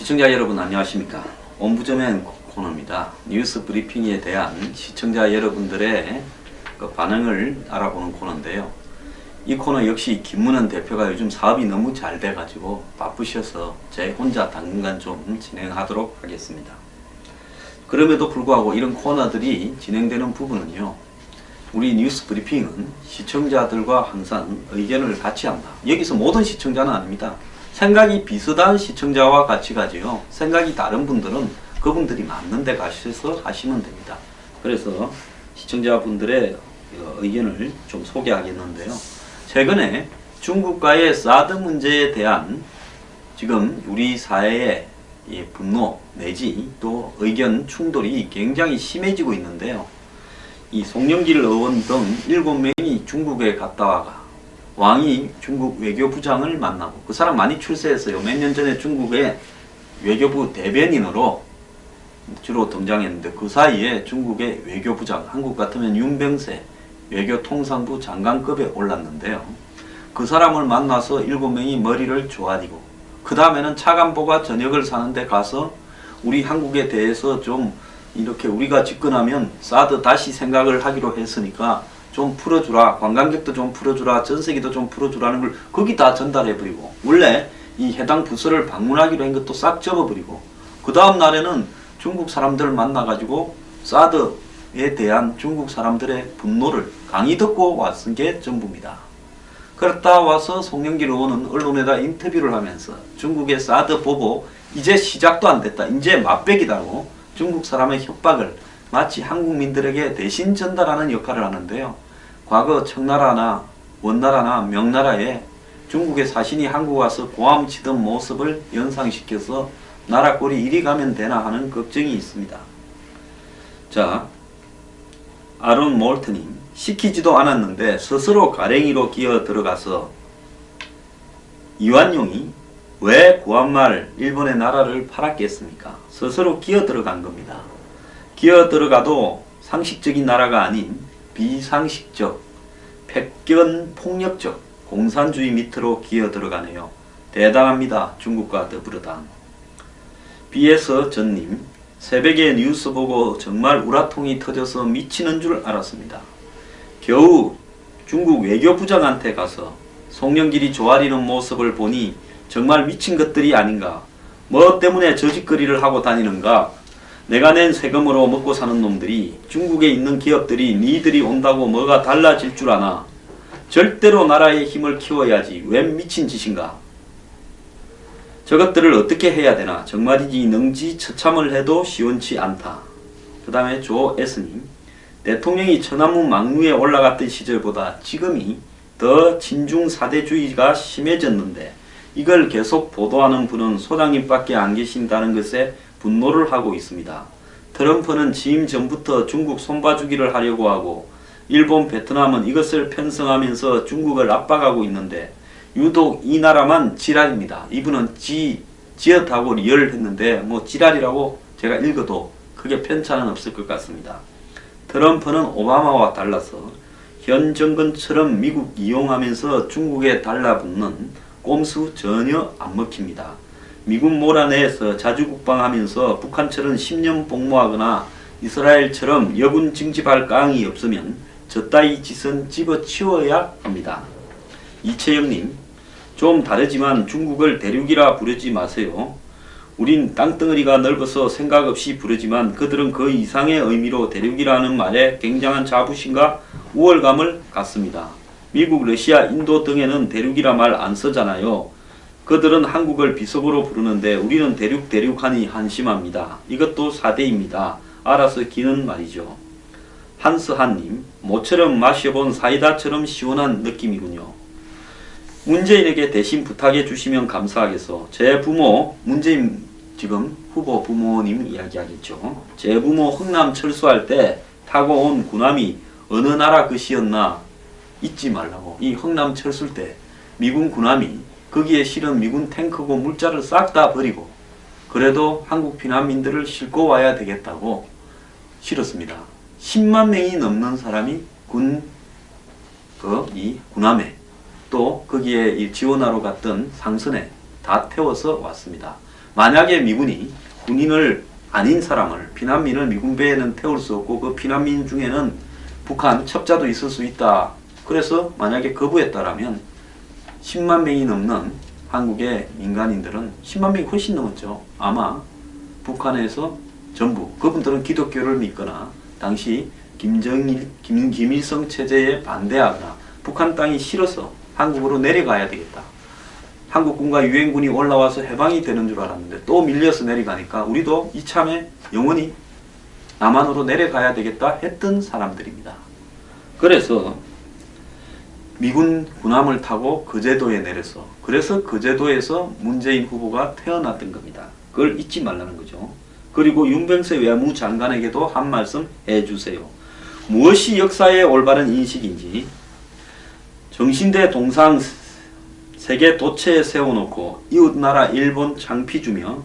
시청자 여러분 안녕하십니까. 옴부저맨 코너입니다. 뉴스 브리핑에 대한 시청자 여러분들의 반응을 알아보는 코너인데요. 이 코너 역시 김문현 대표가 요즘 사업이 너무 잘 돼가지고 바쁘셔서 제 혼자 당분간 좀 진행하도록 하겠습니다. 그럼에도 불구하고 이런 코너들이 진행되는 부분은요, 우리 뉴스 브리핑은 시청자들과 항상 의견을 같이 한다. 여기서 모든 시청자는 아닙니다. 생각이 비슷한 시청자와 같이 가지요. 생각이 다른 분들은 그분들이 맞는 데 가셔서 하시면 됩니다. 그래서 시청자분들의 의견을 좀 소개하겠는데요. 최근에 중국과의 사드 문제에 대한 지금 우리 사회의 분노 내지 또 의견 충돌이 굉장히 심해지고 있는데요. 이 송영길 의원 등 7명이 중국에 갔다 와가 왕이 중국 외교부장을 만나고, 그 사람 많이 출세했어요. 몇 년 전에 중국의 외교부 대변인으로 주로 등장했는데, 그 사이에 중국의 외교부장, 한국 같으면 윤병세 외교통상부 장관급에 올랐는데요. 그 사람을 만나서 7명이 머리를 조아리고, 그 다음에는 차관보가 저녁을 사는데 가서 우리 한국에 대해서 좀 이렇게 우리가 집권하면 사드 다시 생각을 하기로 했으니까 좀 풀어주라, 관광객도 좀 풀어주라, 전세기도 좀 풀어주라는 걸 거기 다 전달해버리고, 원래 이 해당 부서를 방문하기로 한 것도 싹 접어버리고, 그 다음 날에는 중국 사람들을 만나가지고 사드에 대한 중국 사람들의 분노를 강의 듣고 왔은 게 전부입니다. 그렇다 와서 송영길 의원은 언론에다 인터뷰를 하면서 중국의 사드 보고 이제 시작도 안 됐다, 이제 맛배기다고 중국 사람의 협박을 마치 한국민들에게 대신 전달하는 역할을 하는데요. 과거 청나라나 원나라나 명나라에 중국의 사신이 한국 와서 고함 치던 모습을 연상시켜서 나라 꼴이 이리 가면 되나 하는 걱정이 있습니다. 자, 아론 몰트님, 시키지도 않았는데 스스로 가랭이로 기어 들어가서 이완용이 왜 구한말 일본의 나라를 팔았겠습니까? 스스로 기어 들어간 겁니다. 기어 들어가도 상식적인 나라가 아닌 비상식적, 패권 폭력적 공산주의 밑으로 기어 들어가네요. 대단합니다. 중국과 더불어당. BS 전님, 새벽에 뉴스 보고 정말 우라통이 터져서 미치는 줄 알았습니다. 겨우 중국 외교부장한테 가서 송영길이 조아리는 모습을 보니 정말 미친 것들이 아닌가. 뭐 때문에 저짓거리를 하고 다니는가. 내가 낸 세금으로 먹고 사는 놈들이 중국에 있는 기업들이 니들이 온다고 뭐가 달라질 줄 아나. 절대로 나라의 힘을 키워야지. 웬 미친 짓인가. 저것들을 어떻게 해야 되나. 정말이지 능지 처참을 해도 시원치 않다. 그 다음에 조S님, 대통령이 천안문 막루에 올라갔던 시절보다 지금이 더 친중 사대주의가 심해졌는데 이걸 계속 보도하는 분은 소장님밖에 안 계신다는 것에 분노를 하고 있습니다. 트럼프는 취임 전부터 중국 손봐주기를 하려고 하고 일본, 베트남은 이것을 편성하면서 중국을 압박하고 있는데 유독 이 나라만 지랄입니다. 이분은 지읒하고 리얼을 했는데 뭐 지랄이라고 제가 읽어도 크게 편차는 없을 것 같습니다. 트럼프는 오바마와 달라서 현 정권처럼 미국 이용하면서 중국에 달라붙는 꼼수 전혀 안 먹힙니다. 미군 몰아내서 자주 국방하면서 북한처럼 10년 복무하거나 이스라엘처럼 여군 징집할 깡이 없으면 저따위 짓은 집어치워야 합니다. 이채영님, 좀 다르지만 중국을 대륙이라 부르지 마세요. 우린 땅덩어리가 넓어서 생각 없이 부르지만 그들은 그 이상의 의미로 대륙이라는 말에 굉장한 자부심과 우월감을 갖습니다. 미국, 러시아, 인도 등에는 대륙이라 말 안 쓰잖아요. 그들은 한국을 비속어로 부르는데 우리는 대륙하니 한심합니다. 이것도 사대입니다. 알아서 기는 말이죠. 한스한님, 모처럼 마셔본 사이다처럼 시원한 느낌이군요. 문재인에게 대신 부탁해 주시면 감사하겠소. 제 부모, 문재인 지금 후보 부모님 이야기하겠죠. 제 부모 흥남 철수할 때 타고 온 군함이 어느 나라 것이었나 잊지 말라고. 이 흥남 철수할 때 미군 군함이 거기에 실은 미군 탱크고 물자를 싹 다 버리고 그래도 한국 피난민들을 싣고 와야 되겠다고 실었습니다. 10만 명이 넘는 사람이 이 군함에 또 거기에 지원하러 갔던 상선에 다 태워서 왔습니다. 만약에 미군이 군인을 아닌 사람을, 피난민을 미군 배에는 태울 수 없고 그 피난민 중에는 북한 첩자도 있을 수 있다. 그래서 만약에 거부했다라면 10만 명이 넘는 한국의 민간인들은 10만 명이 훨씬 넘었죠. 아마 북한에서 전부, 그분들은 기독교를 믿거나 당시 김일성 체제에 반대하거나 북한 땅이 싫어서 한국으로 내려가야 되겠다. 한국군과 유엔군이 올라와서 해방이 되는 줄 알았는데 또 밀려서 내려가니까 우리도 이참에 영원히 남한으로 내려가야 되겠다 했던 사람들입니다. 그래서 미군 군함을 타고 거제도에 내려서, 그래서 거제도에서 문재인 후보가 태어났던 겁니다. 그걸 잊지 말라는 거죠. 그리고 윤병세 외무장관에게도 한 말씀 해주세요. 무엇이 역사의 올바른 인식인지 정신대 동상 세계 도처에 세워놓고 이웃나라 일본 창피주며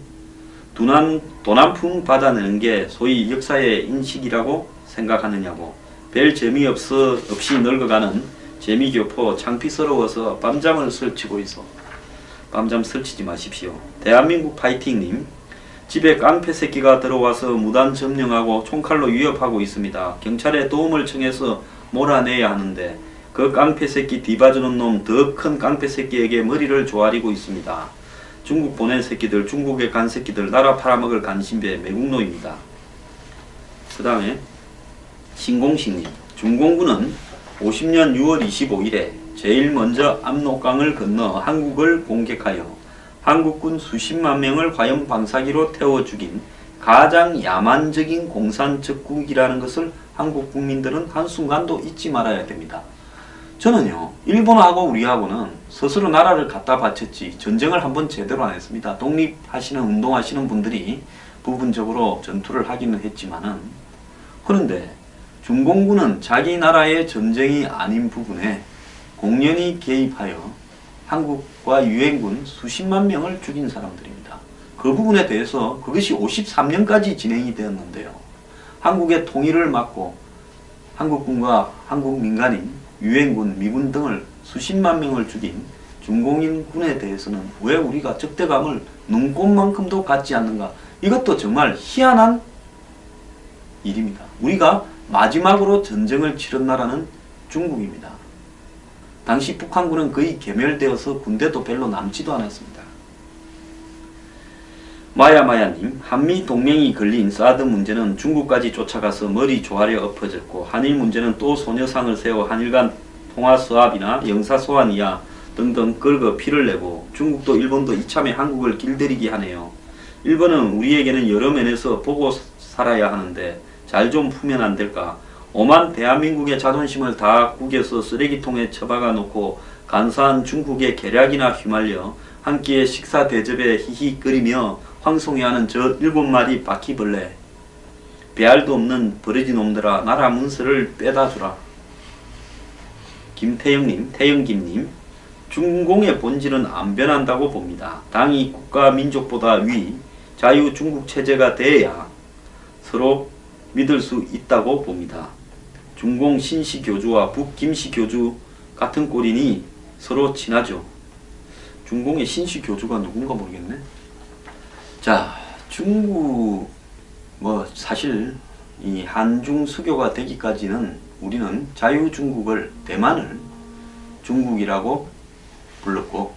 도난품 받아내는 게 소위 역사의 인식이라고 생각하느냐고. 별 재미없이 늙어가는 재미교포 창피스러워서 밤잠을 설치고 있어. 밤잠 설치지 마십시오. 대한민국 파이팅님, 집에 깡패 새끼가 들어와서 무단 점령하고 총칼로 위협하고 있습니다. 경찰에 도움을 청해서 몰아내야 하는데 그 깡패 새끼 뒤봐주는 놈 더 큰 깡패 새끼에게 머리를 조아리고 있습니다. 중국 보낸 새끼들, 중국에 간 새끼들, 나라 팔아먹을 간신배 매국노입니다. 그 다음에 신공식님, 중공군은 50년 6월 25일에 제일 먼저 압록강을 건너 한국을 공격하여 한국군 수십만 명을 화염 방사기로 태워 죽인 가장 야만적인 공산적국이라는 것을 한국 국민들은 한순간도 잊지 말아야 됩니다. 저는요, 일본하고 우리하고는 스스로 나라를 갖다 바쳤지 전쟁을 한번 제대로 안 했습니다. 독립하시는, 운동하시는 분들이 부분적으로 전투를 하기는 했지만은, 그런데 중공군은 자기 나라의 전쟁이 아닌 부분에 공연히 개입하여 한국과 유엔군 수십만 명을 죽인 사람들입니다. 그 부분에 대해서 그것이 53년까지 진행이 되었는데요. 한국의 통일을 막고 한국군과 한국 민간인, 유엔군, 미군 등을 수십만 명을 죽인 중공인군에 대해서는 왜 우리가 적대감을 눈꼽만큼도 갖지 않는가? 이것도 정말 희한한 일입니다. 우리가 마지막으로 전쟁을 치른 나라는 중국입니다. 당시 북한군은 거의 괴멸되어서 군대도 별로 남지도 않았습니다. 마야마야님, 한미동맹이 걸린 사드 문제는 중국까지 쫓아가서 머리 조아려 엎어졌고, 한일 문제는 또 소녀상을 세워 한일 간 통화수합이나 영사소환이야 등등 긁어 피를 내고, 중국도 일본도 이참에 한국을 길들이게 하네요. 일본은 우리에게는 여러 면에서 보고 살아야 하는데 잘 좀 풀면 안 될까? 오만 대한민국의 자존심을 다 구겨서 쓰레기통에 처박아 놓고 간사한 중국의 계략이나 휘말려 한 끼의 식사 대접에 히히거리며 황송해하는 저 7마리 바퀴벌레, 배알도 없는 버러지 놈들아, 나라 문서를 빼다 주라. 김태영님, 태영김님, 중공의 본질은 안 변한다고 봅니다. 당이 국가 민족보다 위, 자유 중국 체제가 돼야 서로 믿을 수 있다고 봅니다. 중공 신시 교주와 북 김씨 교주 같은 꼴이니 서로 친하죠. 중공의 신시 교주가 누군가 모르겠네. 자, 중국 사실 이 한중 수교가 되기까지는 우리는 자유중국을, 대만을 중국이라고 불렀고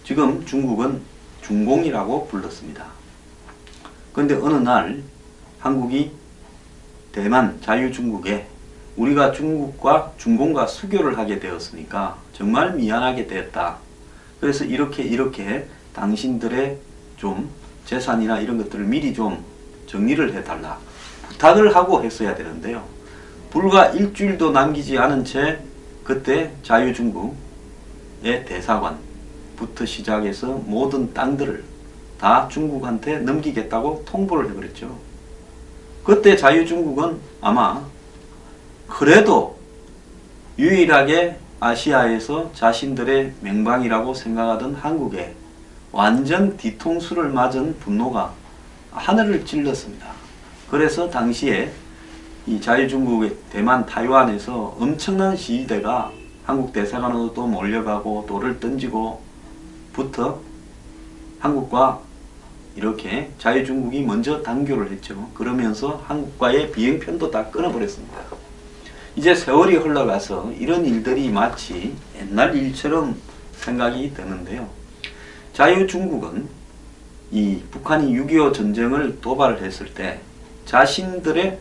지금 중국은 중공이라고 불렀습니다. 그런데 어느 날 한국이 대만 자유중국에 우리가 중국과 중공과 수교를 하게 되었으니까 정말 미안하게 됐다. 그래서 이렇게 당신들의 좀 재산이나 이런 것들을 미리 좀 정리를 해달라 부탁을 하고 했어야 되는데요. 불과 일주일도 남기지 않은 채 그때 자유중국의 대사관부터 시작해서 모든 땅들을 다 중국한테 넘기겠다고 통보를 해버렸죠. 그때 자유중국은 아마 그래도 유일하게 아시아에서 자신들의 맹방이라고 생각하던 한국에 완전 뒤통수를 맞은 분노가 하늘을 찔렀습니다. 그래서 당시에 이 자유중국의 대만 타이완에서 엄청난 시위대가 한국 대사관으로 또 몰려가고 돌을 던지고 부터 한국과 이렇게 자유중국이 먼저 단교를 했죠. 그러면서 한국과의 비행편도 다 끊어버렸습니다. 이제 세월이 흘러가서 이런 일들이 마치 옛날 일처럼 생각이 드는데요. 자유중국은 이 북한이 6.25 전쟁을 도발했을 때 자신들의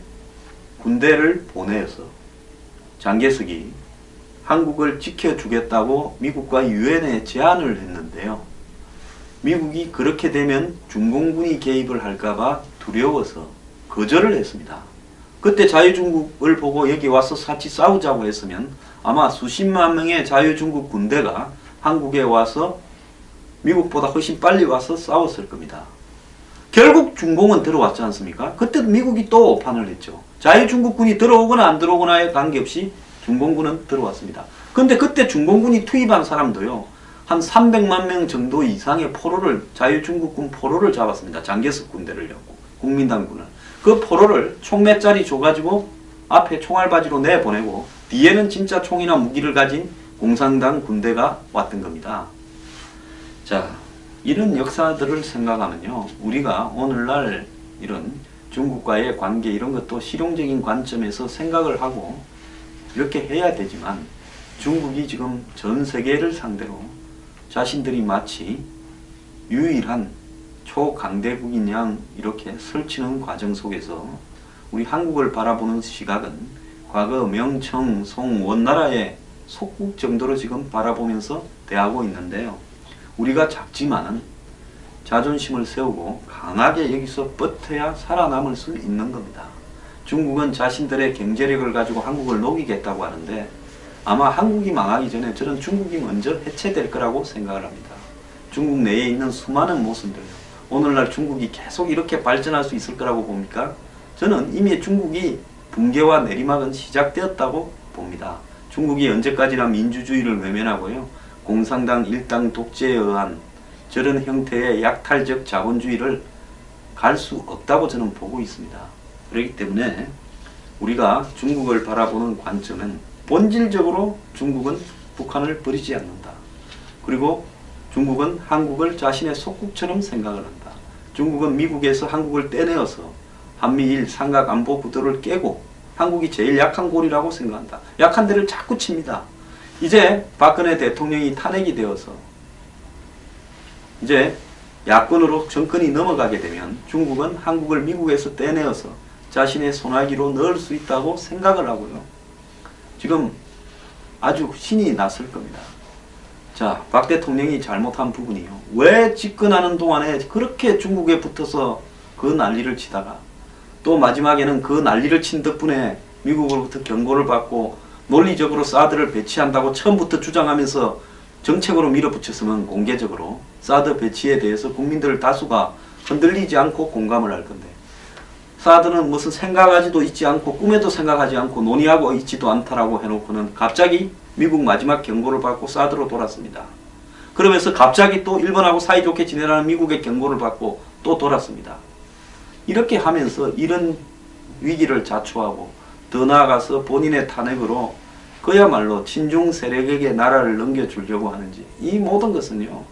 군대를 보내서 장개석이 한국을 지켜주겠다고 미국과 유엔에 제안을 했는데요. 미국이 그렇게 되면 중공군이 개입을 할까봐 두려워서 거절을 했습니다. 그때 자유중국을 보고 여기 와서 같이 싸우자고 했으면 아마 수십만 명의 자유중국 군대가 한국에 와서 미국보다 훨씬 빨리 와서 싸웠을 겁니다. 결국 중공은 들어왔지 않습니까? 그때도 미국이 또 오판을 했죠. 자유중국군이 들어오거나 안 들어오거나에 관계없이 중공군은 들어왔습니다. 근데 그때 중공군이 투입한 사람도요, 한 300만 명 정도 이상의 포로를, 자유중국군 포로를 잡았습니다. 장개석 군대를요, 국민당군을. 그 포로를 총 몇 자리 줘가지고 앞에 총알바지로 내보내고 뒤에는 진짜 총이나 무기를 가진 공산당 군대가 왔던 겁니다. 자, 이런 역사들을 생각하면요, 우리가 오늘날 이런 중국과의 관계 이런 것도 실용적인 관점에서 생각을 하고 이렇게 해야 되지만, 중국이 지금 전 세계를 상대로 자신들이 마치 유일한 초강대국인 양 이렇게 설치는 과정 속에서 우리 한국을 바라보는 시각은 과거 명청, 송, 원나라의 속국 정도로 지금 바라보면서 대하고 있는데요. 우리가 작지만은 자존심을 세우고 강하게 여기서 버텨야 살아남을 수 있는 겁니다. 중국은 자신들의 경제력을 가지고 한국을 녹이겠다고 하는데 아마 한국이 망하기 전에 저는 중국이 먼저 해체될 거라고 생각을 합니다. 중국 내에 있는 수많은 모순들, 오늘날 중국이 계속 이렇게 발전할 수 있을 거라고 봅니까? 저는 이미 중국이 붕괴와 내리막은 시작되었다고 봅니다. 중국이 언제까지나 민주주의를 외면하고요, 공산당 일당 독재에 의한 저런 형태의 약탈적 자본주의를 갈 수 없다고 저는 보고 있습니다. 그렇기 때문에 우리가 중국을 바라보는 관점은 본질적으로 중국은 북한을 버리지 않는다. 그리고 중국은 한국을 자신의 속국처럼 생각을 한다. 중국은 미국에서 한국을 떼내어서 한미일 삼각안보 구도를 깨고 한국이 제일 약한 골이라고 생각한다. 약한 데를 자꾸 칩니다. 이제 박근혜 대통령이 탄핵이 되어서 이제 야권으로 정권이 넘어가게 되면 중국은 한국을 미국에서 떼내어서 자신의 손아귀로 넣을 수 있다고 생각을 하고요. 지금 아주 신이 났을 겁니다. 자, 박 대통령이 잘못한 부분이요, 왜 집권하는 동안에 그렇게 중국에 붙어서 그 난리를 치다가 또 마지막에는 그 난리를 친 덕분에 미국으로부터 경고를 받고 논리적으로 사드를 배치한다고 처음부터 주장하면서 정책으로 밀어붙였으면 공개적으로 사드 배치에 대해서 국민들 다수가 흔들리지 않고 공감을 할 건데, 사드는 무슨 생각하지도 있지 않고 꿈에도 생각하지 않고 논의하고 있지도 않다라고 해놓고는 갑자기 미국 마지막 경고를 받고 사드로 돌았습니다. 그러면서 갑자기 또 일본하고 사이좋게 지내라는 미국의 경고를 받고 또 돌았습니다. 이렇게 하면서 이런 위기를 자초하고 더 나아가서 본인의 탄핵으로 그야말로 친중 세력에게 나라를 넘겨주려고 하는지, 이 모든 것은요,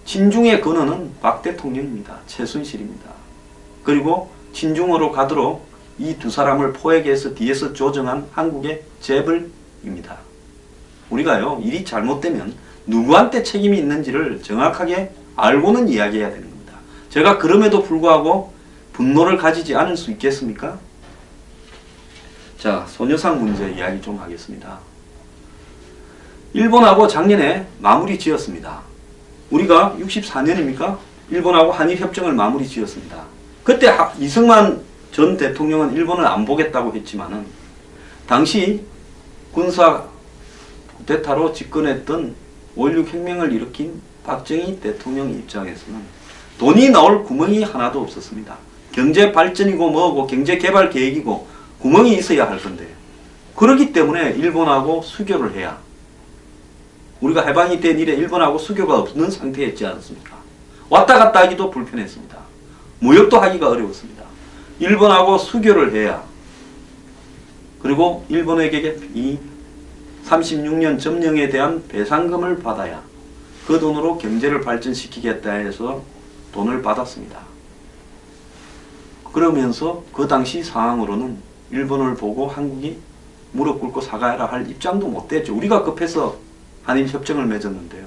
친중의 근원은 박 대통령입니다. 최순실입니다. 그리고 친중으로 가도록 이 두 사람을 포획해서 뒤에서 조정한 한국의 재벌입니다. 우리가요, 일이 잘못되면 누구한테 책임이 있는지를 정확하게 알고는 이야기해야 되는 겁니다. 제가 그럼에도 불구하고 분노를 가지지 않을 수 있겠습니까? 자, 소녀상 문제 이야기 좀 하겠습니다. 일본하고 작년에 마무리 지었습니다. 우리가 64년입니까? 일본하고 한일협정을 마무리 지었습니다. 그때 이승만 전 대통령은 일본을 안 보겠다고 했지만은 당시 군사 쿠데타로 집권했던 5.16 혁명을 일으킨 박정희 대통령 입장에서는 돈이 나올 구멍이 하나도 없었습니다. 경제 발전이고 뭐고 경제 개발 계획이고 구멍이 있어야 할 건데, 그렇기 때문에 일본하고 수교를 해야, 우리가 해방이 된 이래 일본하고 수교가 없는 상태였지 않습니까? 왔다 갔다 하기도 불편했습니다. 무역도 하기가 어려웠습니다. 일본하고 수교를 해야, 그리고 일본에게 이 36년 점령에 대한 배상금을 받아야 그 돈으로 경제를 발전시키겠다 해서 돈을 받았습니다. 그러면서 그 당시 상황으로는 일본을 보고 한국이 무릎 꿇고 사과해라 할 입장도 못 됐죠. 우리가 급해서 한일 협정을 맺었는데요.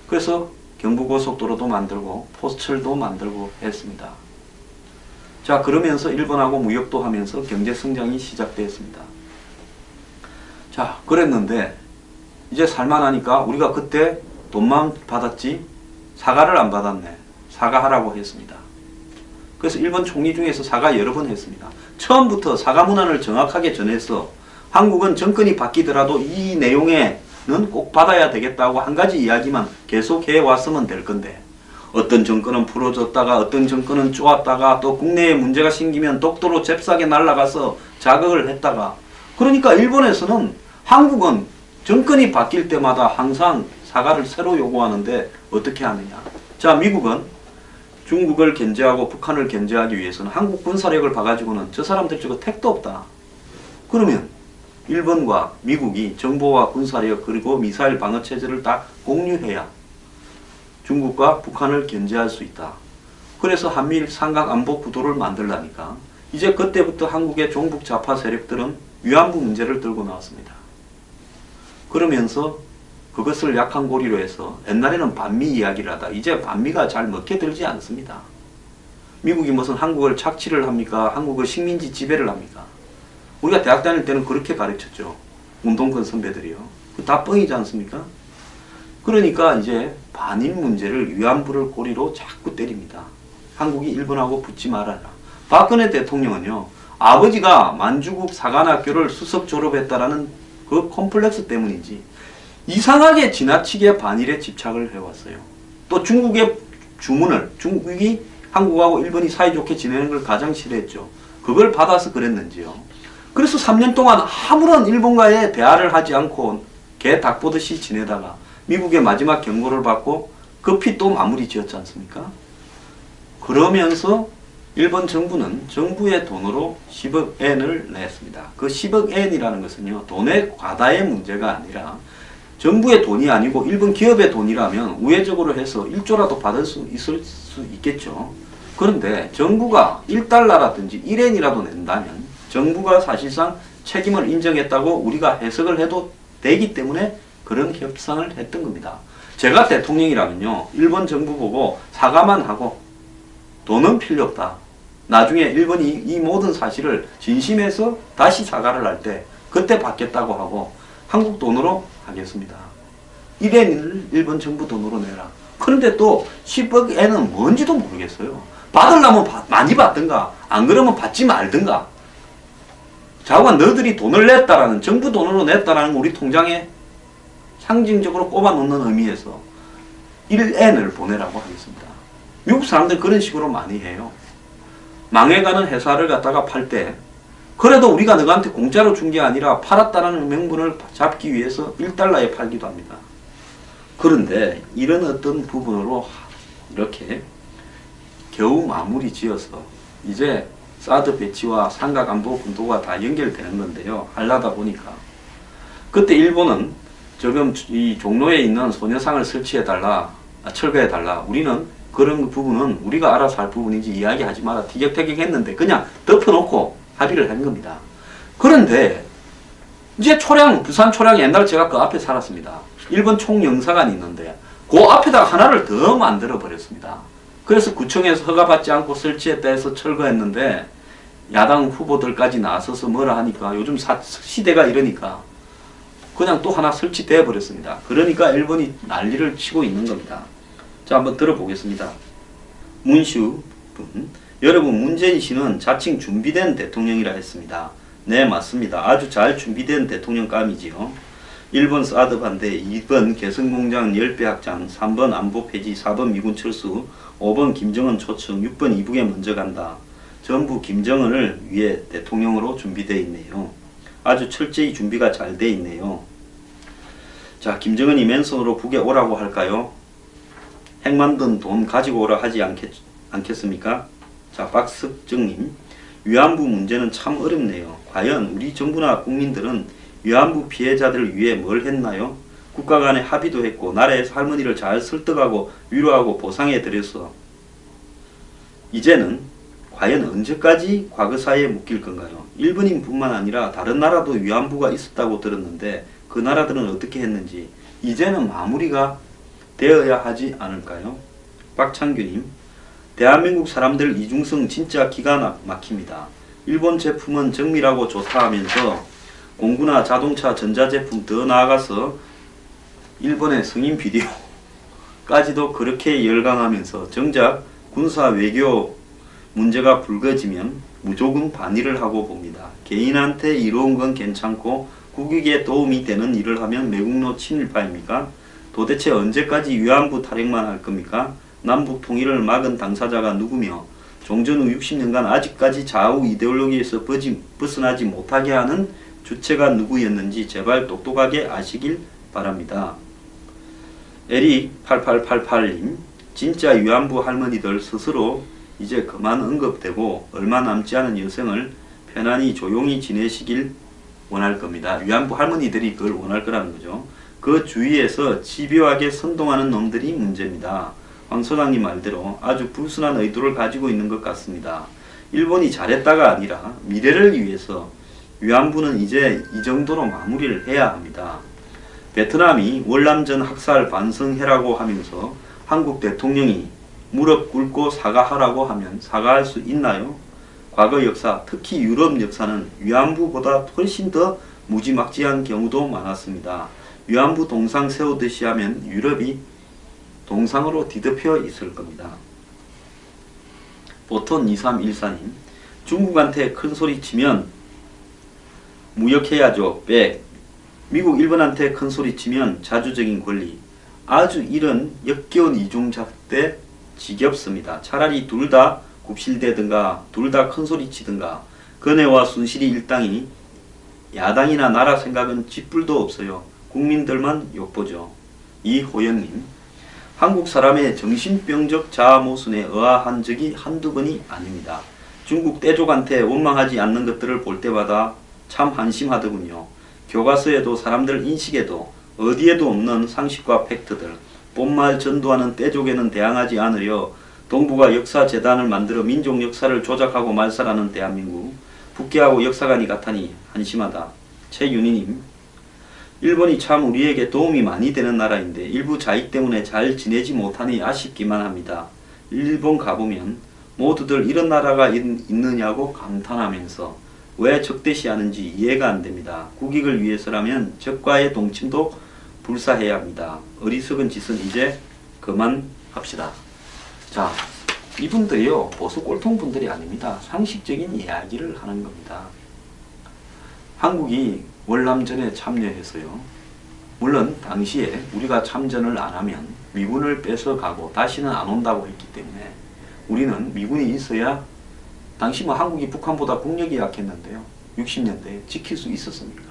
그래서 경부고속도로도 만들고 포스철도 만들고 했습니다. 자, 그러면서 일본하고 무역도 하면서 경제 성장이 시작되었습니다. 자, 그랬는데 이제 살만하니까 우리가 그때 돈만 받았지 사과를 안 받았네. 사과하라고 했습니다. 그래서 일본 총리 중에서 사과 여러 번 했습니다. 처음부터 사과 문안을 정확하게 전해서 한국은 정권이 바뀌더라도 이 내용에는 꼭 받아야 되겠다고 한 가지 이야기만 계속 해왔으면 될 건데, 어떤 정권은 풀어줬다가 어떤 정권은 쪼았다가 또 국내에 문제가 생기면 독도로 잽싸게 날아가서 자극을 했다가, 그러니까 일본에서는 한국은 정권이 바뀔 때마다 항상 사과를 새로 요구하는데 어떻게 하느냐. 자, 미국은 중국을 견제하고 북한을 견제하기 위해서는 한국 군사력을 봐가지고는 저 사람들 저거 택도 없다. 그러면 일본과 미국이 정보와 군사력 그리고 미사일 방어 체제를 다 공유해야 중국과 북한을 견제할 수 있다. 그래서 한미일 삼각 안보 구도를 만들라니까 이제 그때부터 한국의 종북 좌파 세력들은 위안부 문제를 들고 나왔습니다. 그러면서 그것을 약한 고리로 해서 옛날에는 반미 이야기를 하다 이제 반미가 잘 먹게 들지 않습니다. 미국이 무슨 한국을 착취를 합니까? 한국을 식민지 지배를 합니까? 우리가 대학 다닐 때는 그렇게 가르쳤죠. 운동권 선배들이요. 다 뻥이지 않습니까? 그러니까 이제 반일 문제를 위안부를 고리로 자꾸 때립니다. 한국이 일본하고 붙지 말아라. 박근혜 대통령은요, 아버지가 만주국 사관학교를 수석 졸업했다라는 그 콤플렉스 때문인지 이상하게 지나치게 반일에 집착을 해왔어요. 또 중국의 주문을, 중국이 한국하고 일본이 사이좋게 지내는 걸 가장 싫어했죠. 그걸 받아서 그랬는지요. 그래서 3년 동안 아무런 일본과의 대화를 하지 않고 개 닭 보듯이 지내다가 미국의 마지막 경고를 받고 급히 또 마무리 지었지 않습니까? 그러면서 일본 정부는 정부의 돈으로 10억 엔을 냈습니다. 그 10억 엔이라는 것은요, 돈의 과다의 문제가 아니라 정부의 돈이 아니고 일본 기업의 돈이라면 우회적으로 해서 1조라도 받을 수 있을 수 있겠죠. 그런데 정부가 1달러라든지 1엔이라도 낸다면 정부가 사실상 책임을 인정했다고 우리가 해석을 해도 되기 때문에 그런 협상을 했던 겁니다. 제가 대통령이라면요, 일본 정부 보고 사과만 하고 돈은 필요 없다. 나중에 일본이 이 모든 사실을 진심에서 다시 사과를 할 때 그때 받겠다고 하고 한국 돈으로 하겠습니다. 1엔을 일본 정부 돈으로 내라. 그런데 또 10억 엔은 뭔지도 모르겠어요. 받으려면 많이 받든가 안 그러면 받지 말든가. 자관 너희들이 돈을 냈다라는, 정부 돈으로 냈다라는 우리 통장에 상징적으로 꼽아놓는 의미에서 1엔을 보내라고 하겠습니다. 미국 사람들 그런 식으로 많이 해요. 망해가는 회사를 갖다가 팔 때 그래도 우리가 너한테 공짜로 준 게 아니라 팔았다라는 명분을 잡기 위해서 1달러에 팔기도 합니다. 그런데 이런 어떤 부분으로 이렇게 겨우 마무리 지어서 이제 사드 배치와 삼각안보 군도가 다 연결되는 건데요. 하려다 보니까 그때 일본은 지금 이 종로에 있는 소녀상을 설치해달라, 철거해달라. 우리는 그런 부분은 우리가 알아서 할 부분인지 이야기하지 마라. 티격태격 했는데 그냥 덮어놓고 합의를 한 겁니다. 그런데 이제 초량, 부산 초량 옛날 제가 그 앞에 살았습니다. 일본 총영사관이 있는데 그 앞에다가 하나를 더 만들어 버렸습니다. 그래서 구청에서 허가받지 않고 설치했다 해서 철거했는데 야당 후보들까지 나서서 뭐라 하니까 요즘 시대가 이러니까 그냥 또 하나 설치돼 버렸습니다. 그러니까 일본이 난리를 치고 있는 겁니다. 자, 한번 들어보겠습니다. 문슈 분, 여러분 문재인 씨는 자칭 준비된 대통령이라 했습니다. 네, 맞습니다. 아주 잘 준비된 대통령감이지요. 1번 사드 반대, 2번 개성공장 10배 확장, 3번 안보 폐지, 4번 미군 철수, 5번 김정은 초청, 6번 이북에 먼저 간다. 전부 김정은을 위해 대통령으로 준비되어 있네요. 아주 철저히 준비가 잘 돼 있네요. 자, 김정은이 맨손으로 북에 오라고 할까요? 핵 만든 돈 가지고 오라 하지 않겠습니까? 자, 박석정님, 위안부 문제는 참 어렵네요. 과연 우리 정부나 국민들은 위안부 피해자들을 위해 뭘 했나요? 국가 간에 합의도 했고 나라에서 할머니를 잘 설득하고 위로하고 보상해 드렸어. 이제는 과연 언제까지 과거사에 묶일 건가요? 일본인뿐만 아니라 다른 나라도 위안부가 있었다고 들었는데 그 나라들은 어떻게 했는지 이제는 마무리가 되어야 하지 않을까요? 박창규님, 대한민국 사람들 이중성 진짜 기가 막힙니다. 일본 제품은 정밀하고 좋다 하면서 공구나 자동차, 전자제품 더 나아가서 일본의 성인 비디오까지도 그렇게 열광하면서 정작 군사 외교 문제가 불거지면 무조건 반의를 하고 봅니다. 개인한테 이로운 건 괜찮고 국익에 도움이 되는 일을 하면 매국노 친일파입니까? 도대체 언제까지 위안부 탈핵만 할 겁니까? 남북 통일을 막은 당사자가 누구며 종전 후 60년간 아직까지 좌우 이데올로기에서 벗어나지 못하게 하는 주체가 누구였는지 제발 똑똑하게 아시길 바랍니다. 에릭 8888님, 진짜 위안부 할머니들 스스로 이제 그만 언급되고 얼마 남지 않은 여성을 편안히 조용히 지내시길 원할 겁니다. 위안부 할머니들이 그걸 원할 거라는 거죠. 그 주위에서 집요하게 선동하는 놈들이 문제입니다. 황 소장님 말대로 아주 불순한 의도를 가지고 있는 것 같습니다. 일본이 잘했다가 아니라 미래를 위해서 위안부는 이제 이 정도로 마무리를 해야 합니다. 베트남이 월남전 학살 반성해라고 하면서 한국 대통령이 무릎 꿇고 사과하라고 하면 사과할 수 있나요? 과거 역사, 특히 유럽 역사는 위안부보다 훨씬 더 무지막지한 경우도 많았습니다. 위안부 동상 세우듯이 하면 유럽이 동상으로 뒤덮여 있을 겁니다. 보톤 2314님, 중국한테 큰 소리 치면 무역해야죠. 미국 일본한테 큰 소리 치면 자주적인 권리. 아주 이런 역겨운 이중잣대 지겹습니다. 차라리 둘 다 굽실대든가 둘 다 큰 소리 치든가. 건해와 순실이 일당이 야당이나 나라 생각은 쥐뿔도 없어요. 국민들만 욕보죠. 이호연님, 한국 사람의 정신병적 자아 모순에 의아한 적이 한두 번이 아닙니다. 중국 떼족한테 원망하지 않는 것들을 볼 때마다 참 한심하더군요. 교과서에도 사람들 인식에도 어디에도 없는 상식과 팩트들, 뽐말 전도하는 떼족에는 대항하지 않으려 동북아 역사재단을 만들어 민족 역사를 조작하고 말살하는 대한민국, 북계하고 역사관이 같으니 한심하다. 최윤희님, 일본이 참 우리에게 도움이 많이 되는 나라인데 일부 자익 때문에 잘 지내지 못하니 아쉽기만 합니다. 일본 가보면 모두들 이런 나라가 있느냐고 감탄하면서 왜 적대시하는지 이해가 안됩니다. 국익을 위해서라면 적과의 동침도 불사해야 합니다. 어리석은 짓은 이제 그만합시다. 자, 이분들이요 보수 꼴통분들이 아닙니다. 상식적인 이야기를 하는 겁니다. 한국이 월남전에 참여해서요, 물론 당시에 우리가 참전을 안 하면 미군을 뺏어가고 다시는 안 온다고 했기 때문에 우리는 미군이 있어야, 당시 뭐 한국이 북한보다 국력이 약했는데요, 60년대에 지킬 수 있었습니까?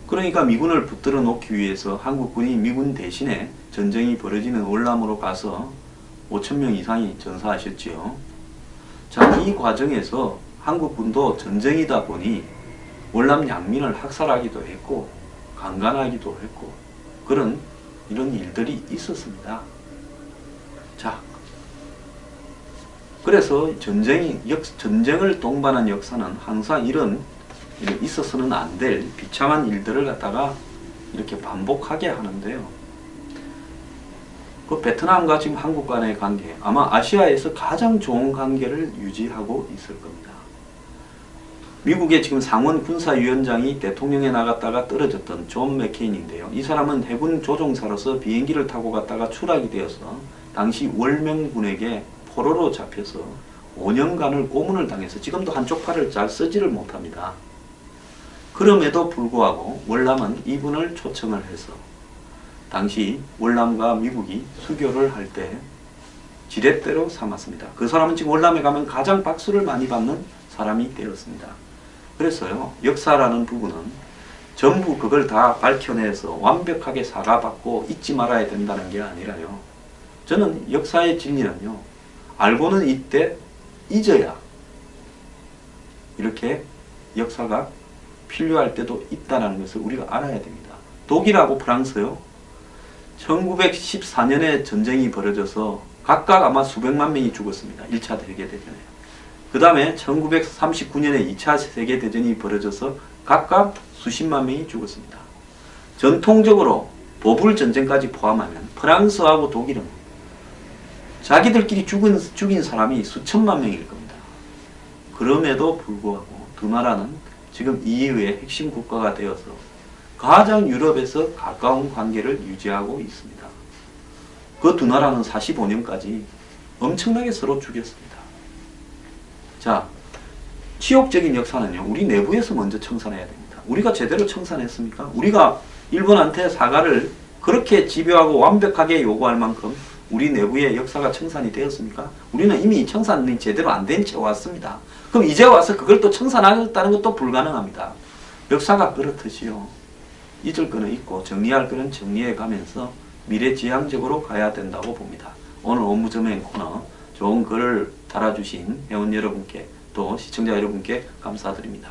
그러니까 미군을 붙들어 놓기 위해서 한국군이 미군 대신에 전쟁이 벌어지는 월남으로 가서 5,000명 이상이 전사하셨지요. 자, 이 과정에서 한국군도 전쟁이다 보니 월남 양민을 학살하기도 했고 강간하기도 했고 이런 일들이 있었습니다. 자, 그래서 전쟁을 동반한 역사는 항상 이런 있어서는 안 될 비참한 일들을 갖다가 이렇게 반복하게 하는데요. 그 베트남과 지금 한국 간의 관계, 아마 아시아에서 가장 좋은 관계를 유지하고 있을 겁니다. 미국의 지금 상원 군사위원장이 대통령에 나갔다가 떨어졌던 존 맥케인인데요. 이 사람은 해군 조종사로서 비행기를 타고 갔다가 추락이 되어서 당시 월명군에게 포로로 잡혀서 5년간을 고문을 당해서 지금도 한쪽 팔을 잘 쓰지를 못합니다. 그럼에도 불구하고 월남은 이분을 초청을 해서 당시 월남과 미국이 수교를 할 때 지렛대로 삼았습니다. 그 사람은 지금 월남에 가면 가장 박수를 많이 받는 사람이 되었습니다. 그래서요, 역사라는 부분은 전부 그걸 다 밝혀내서 완벽하게 사과받고 잊지 말아야 된다는 게 아니라요, 저는 역사의 진리는요, 알고는 이때 잊어야 이렇게 역사가 필요할 때도 있다는 것을 우리가 알아야 됩니다. 독일하고 프랑스요, 1914년에 전쟁이 벌어져서 각각 아마 수백만 명이 죽었습니다. 1차 세계대전에. 그 다음에 1939년에 2차 세계대전이 벌어져서 각각 수십만 명이 죽었습니다. 전통적으로 버블 전쟁까지 포함하면 프랑스하고 독일은 자기들끼리 죽인 사람이 수천만 명일 겁니다. 그럼에도 불구하고 두 나라는 지금 EU의 핵심 국가가 되어서 가장 유럽에서 가까운 관계를 유지하고 있습니다. 그 두 나라는 45년까지 엄청나게 서로 죽였습니다. 자, 치욕적인 역사는요, 우리 내부에서 먼저 청산해야 됩니다. 우리가 제대로 청산했습니까? 우리가 일본한테 사과를 그렇게 집요하고 완벽하게 요구할 만큼 우리 내부의 역사가 청산이 되었습니까? 우리는 이미 청산이 제대로 안 된 채 왔습니다. 그럼 이제 와서 그걸 또 청산하겠다는 것도 불가능합니다. 역사가 그렇듯이요. 잊을 거는 잊고 정리할 거는 정리해 가면서 미래지향적으로 가야 된다고 봅니다. 오늘 업무점행 코너 좋은 글을 달아주신 회원 여러분께 또 시청자 여러분께 감사드립니다.